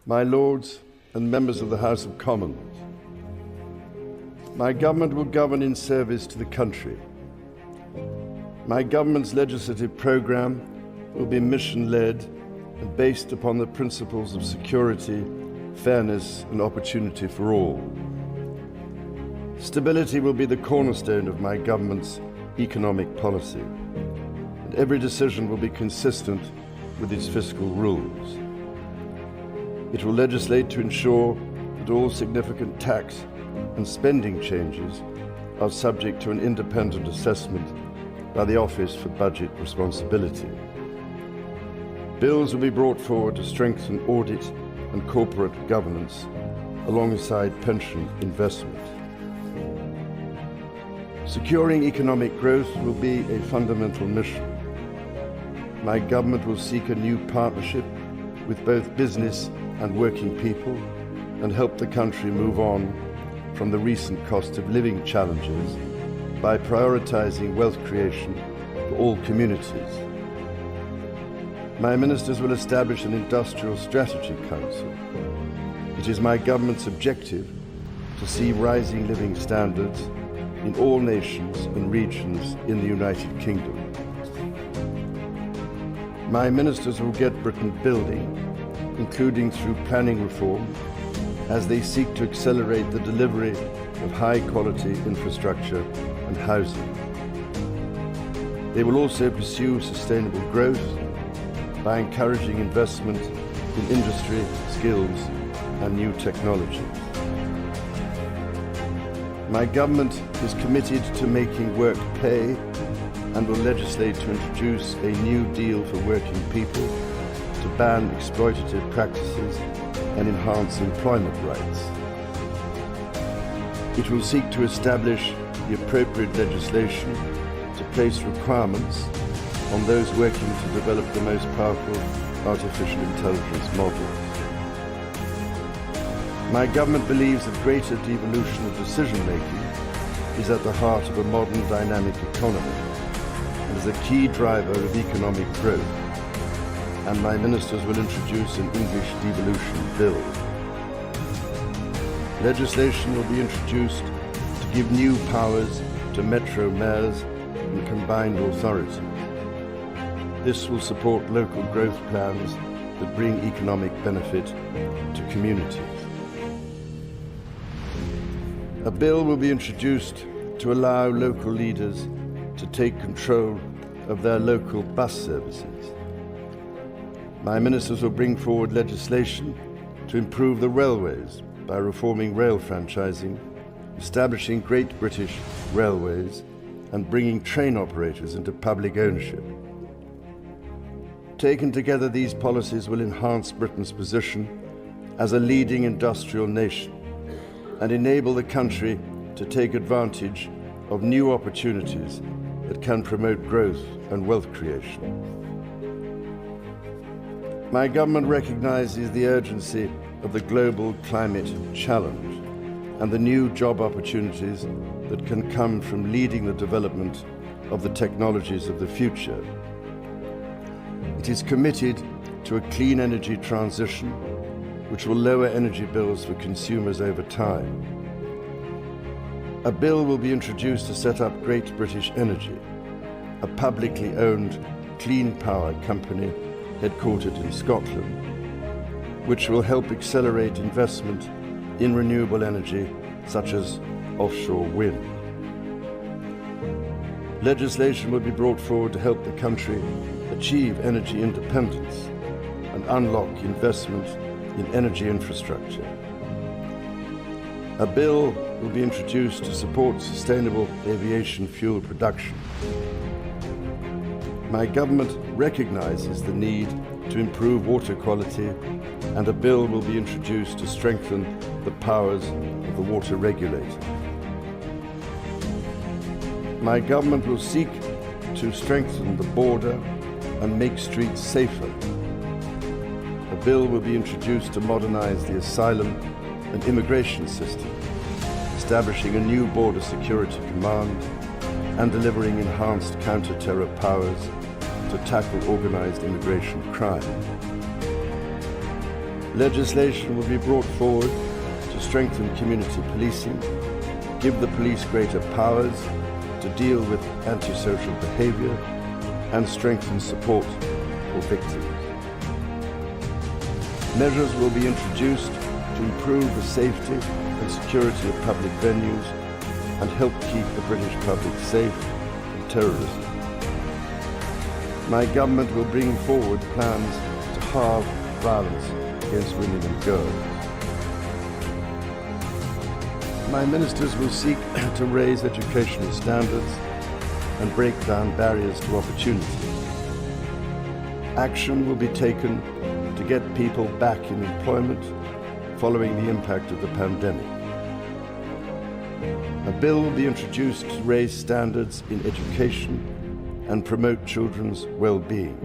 my Lords and members of the House of Commons, my government will govern in service to the country. My government's legislative programme will be mission-led and based upon the principles of security, fairness and opportunity for all. Stability will be the cornerstone of my government's economic policy, and every decision will be consistent with its fiscal rules. It will legislate to ensure that all significant tax and spending changes are subject to an independent assessment by the Office for Budget Responsibility. Bills will be brought forward to strengthen audit and corporate governance alongside pension investment. Securing economic growth will be a fundamental mission. My government will seek a new partnership with both business and working people and help the country move on from the recent cost of living challenges by prioritising wealth creation for all communities. My ministers will establish an Industrial Strategy Council. It is my government's objective to see rising living standards in all nations and regions in the United Kingdom. My ministers will get Britain building, including through planning reform, as they seek to accelerate the delivery of high-quality infrastructure and housing. They will also pursue sustainable growth by encouraging investment in industry, skills and new technologies. My government is committed to making work pay and will legislate to introduce a new deal for working people to ban exploitative practices and enhance employment rights. It will seek to establish the appropriate legislation to place requirements on those working to develop the most powerful artificial intelligence models. My government believes that greater devolution of decision-making is at the heart of a modern dynamic economy and is a key driver of economic growth, and my ministers will introduce an English devolution bill. Legislation will be introduced to give new powers to metro mayors and combined authorities. This will support local growth plans that bring economic benefit to communities. A bill will be introduced to allow local leaders to take control of their local bus services. My ministers will bring forward legislation to improve the railways by reforming rail franchising, establishing Great British Railways, and bringing train operators into public ownership. Taken together, these policies will enhance Britain's position as a leading industrial nation and enable the country to take advantage of new opportunities that can promote growth and wealth creation. My government recognises the urgency of the global climate challenge and the new job opportunities that can come from leading the development of the technologies of the future. It is committed to a clean energy transition which will lower energy bills for consumers over time. A bill will be introduced to set up Great British Energy, a publicly owned clean power company headquartered in Scotland, which will help accelerate investment in renewable energy such as offshore wind. Legislation will be brought forward to help the country achieve energy independence and unlock investment in energy infrastructure. A bill will be introduced to support sustainable aviation fuel production. My government recognises the need to improve water quality, and a bill will be introduced to strengthen the powers of the water regulator. My government will seek to strengthen the border and make streets safer. A bill will be introduced to modernise the asylum and immigration system, establishing a new border security command and delivering enhanced counter-terror powers to tackle organised immigration crime. Legislation will be brought forward to strengthen community policing, give the police greater powers to deal with antisocial behavior, and strengthen support for victims. Measures will be introduced to improve the safety and security of public venues and help keep the British public safe from terrorism. My government will bring forward plans to halve violence against women and girls. My ministers will seek to raise educational standards and break down barriers to opportunity. Action will be taken to get people back in employment following the impact of the pandemic. A bill will be introduced to raise standards in education and promote children's well-being.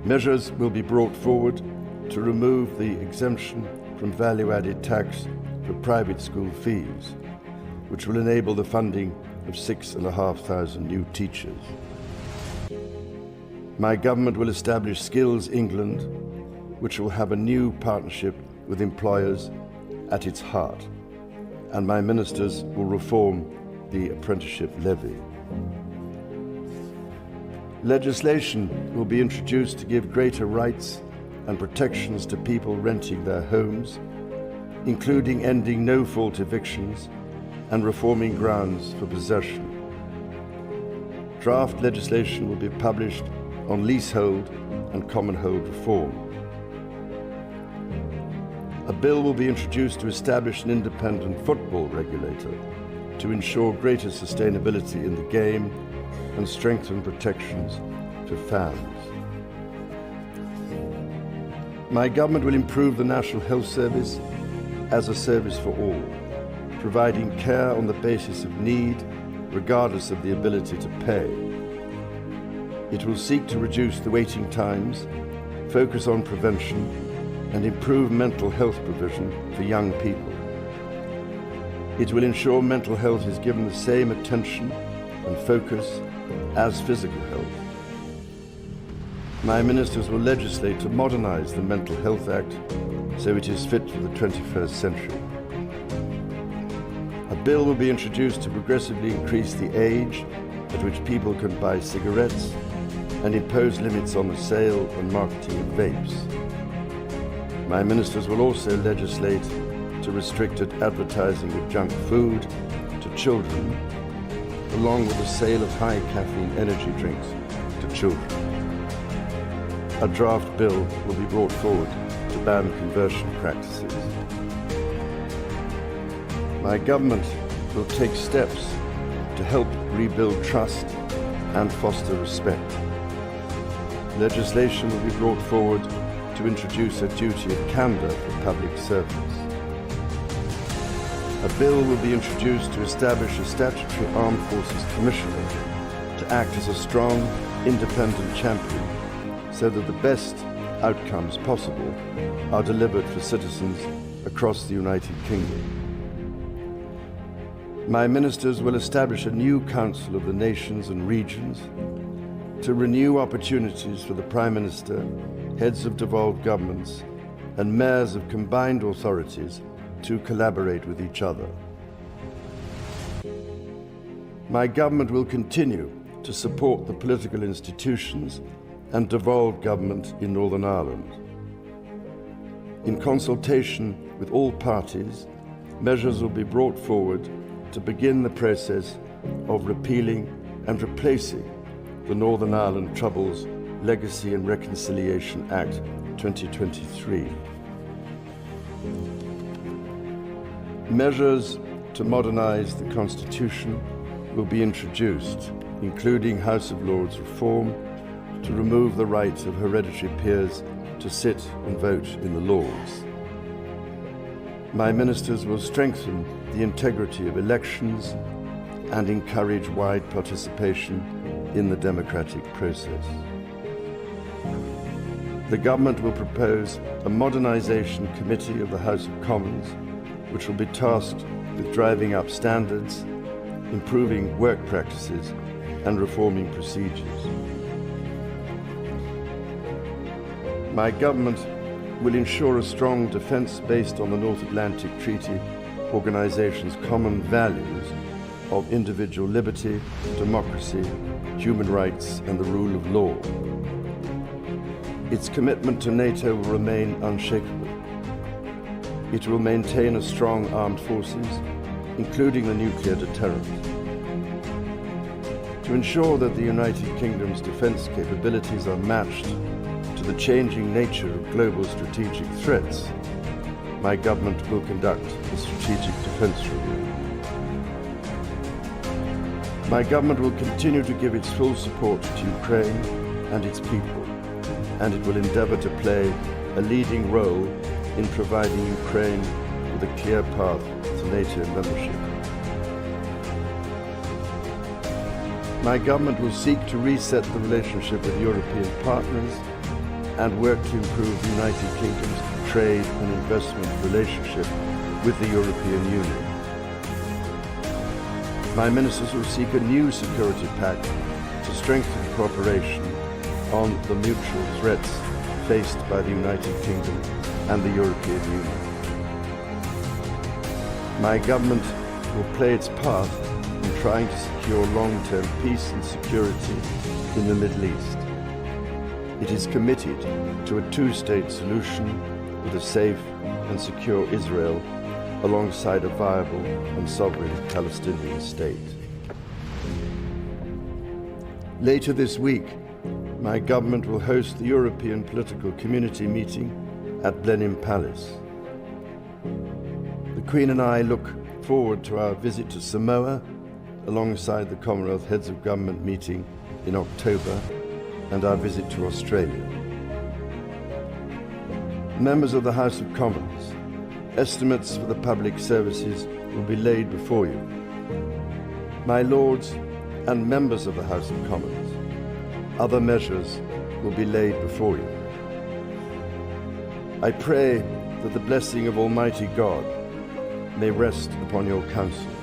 Measures will be brought forward to remove the exemption from value-added tax for private school fees, which will enable the funding of 6,500 new teachers. My government will establish Skills England, which will have a new partnership with employers at its heart, and my ministers will reform the apprenticeship levy. Legislation will be introduced to give greater rights and protections to people renting their homes, including ending no-fault evictions and reforming grounds for possession. Draft legislation will be published on leasehold and commonhold reform. A bill will be introduced to establish an independent football regulator to ensure greater sustainability in the game and strengthen protections for fans. My government will improve the National Health Service as a service for all, providing care on the basis of need, regardless of the ability to pay. It will seek to reduce the waiting times, focus on prevention, and improve mental health provision for young people. It will ensure mental health is given the same attention and focus as physical health. My ministers will legislate to modernize the Mental Health Act so it is fit for the 21st century. A bill will be introduced to progressively increase the age at which people can buy cigarettes and impose limits on the sale and marketing of vapes. My ministers will also legislate to restricted advertising of junk food to children, along with the sale of high caffeine energy drinks to children. A draft bill will be brought forward to ban conversion practices. My government will take steps to help rebuild trust and foster respect. Legislation will be brought forward to introduce a duty of candour for public servants. A bill will be introduced to establish a statutory Armed Forces Commissioner to act as a strong, independent champion so that the best outcomes possible are delivered for citizens across the United Kingdom. My ministers will establish a new Council of the Nations and Regions to renew opportunities for the Prime Minister, heads of devolved governments, and mayors of combined authorities to collaborate with each other. My government will continue to support the political institutions and devolved government in Northern Ireland. In consultation with all parties, measures will be brought forward to begin the process of repealing and replacing the Northern Ireland Troubles Legacy and Reconciliation Act 2023. Measures to modernise the Constitution will be introduced, including House of Lords reform to remove the right of hereditary peers to sit and vote in the Lords. My ministers will strengthen the integrity of elections and encourage wide participation in the democratic process. The government will propose a modernisation committee of the House of Commons, which will be tasked with driving up standards, improving work practices, and reforming procedures. My government will ensure a strong defence based on the North Atlantic Treaty Organization's common values of individual liberty, democracy, human rights, and the rule of law. Its commitment to NATO will remain unshakable. It will maintain a strong armed forces, including the nuclear deterrent. To ensure that the United Kingdom's defence capabilities are matched to the changing nature of global strategic threats, my government will conduct a strategic defence review. My government will continue to give its full support to Ukraine and its people, and it will endeavour to play a leading role in providing Ukraine with a clear path to NATO membership. My government will seek to reset the relationship with European partners and work to improve the United Kingdom's trade and investment relationship with the European Union. My ministers will seek a new security pact to strengthen cooperation on the mutual threats faced by the United Kingdom and the European Union. My government will play its part in trying to secure long-term peace and security in the Middle East. It is committed to a two-state solution with a safe and secure Israel alongside a viable and sovereign Palestinian state. Later this week, my government will host the European Political Community meeting at Blenheim Palace. The Queen and I look forward to our visit to Samoa alongside the Commonwealth Heads of Government meeting in October and our visit to Australia. Members of the House of Commons, estimates for the public services will be laid before you. My Lords and members of the House of Commons, other measures will be laid before you. I pray that the blessing of Almighty God may rest upon your council.